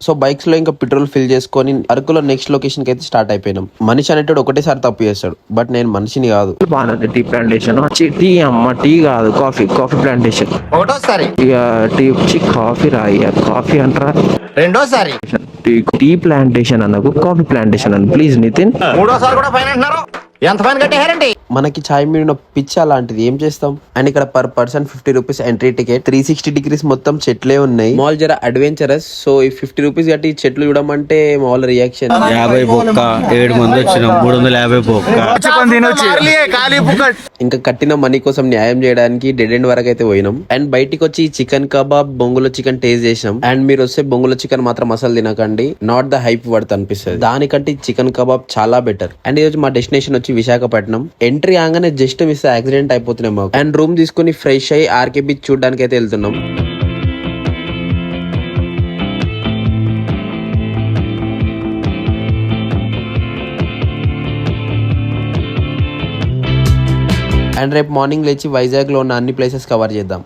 So bikes లో ఇంకా petrol fill చేసుకొని అరకులో నెక్స్ట్ లొకేషన్ కి అయితే స్టార్ట్ అయిపోయినాం. మనిషి అనేటోడు ఒకటేసారి తప్పు చేస్తాడు, బట్ నేను మనిషిని కాదు. బాగుంది టీ ప్లాంటేషన్. టీ అమ్మ టీ కాదు, కాఫీ ప్లాంటేషన్. ఒకటోసారి ఇక టీ వచ్చి కాఫీ రాయి, కాఫీ అంటారా. రెండోసారి టీ ప్లాంటేషన్ అన్నకు కాఫీ ప్లాంటేషన్ అని ప్లీజ్ నితిన్. మూడోసారి కూడా ఫైన్ అంటున్నారు. ఎంత ఫైన్ కట్టేయారండి? మనకి ఛాయ్ మీద పిచ్చ అలాంటిది, ఏం చేస్తాం. అండ్ ఇక్కడ per person 50 rupees entry ticket. 360 degrees మొత్తం చెట్లే ఉన్నాయి. మాల్ జర అడ్వెంచరస్. సో ఈ 50 రూపీస్ కట్టి చెట్లు చూడమంటే మాల్ రియాక్షన్ 50 బొక్క 7 మంది వచ్చినాం, 350 బొక్క. ఇంకా కట్టిన మనీ కోసం న్యాయం చేయడానికి డెడ్ ఎండ్ వరకు అయితే పోయినాం. అండ్ బయటికి వచ్చి చికెన్ కబాబ్, బొంగులో చికెన్ టేస్ట్ చేసాం. అండ్ మీరు వస్తే బొంగులో చికెన్ మాత్రం అసలు తినకండి, నాట్ ద హైప్ వర్త్ అనిపిస్తుంది. దానికంటే చికెన్ కబాబ్ చాలా బెటర్. అండ్ ఈరోజు మా డెస్టినేషన్ వచ్చి విశాఖపట్నం. ఎంట్రీ ఆగానే జస్ట్ మిస్ యాక్సిడెంట్ అయిపోతున్నాం మాకు. అండ్ రూమ్ తీసుకుని ఫ్రెష్ అయ్యి ఆర్కే బీచ్ చూడడానికి అయితే వెళ్తున్నాం. అండ్ రేపు మార్నింగ్ లేచి వైజాగ్ లో ఉన్న అన్ని ప్లేసెస్ కవర్ చేద్దాం.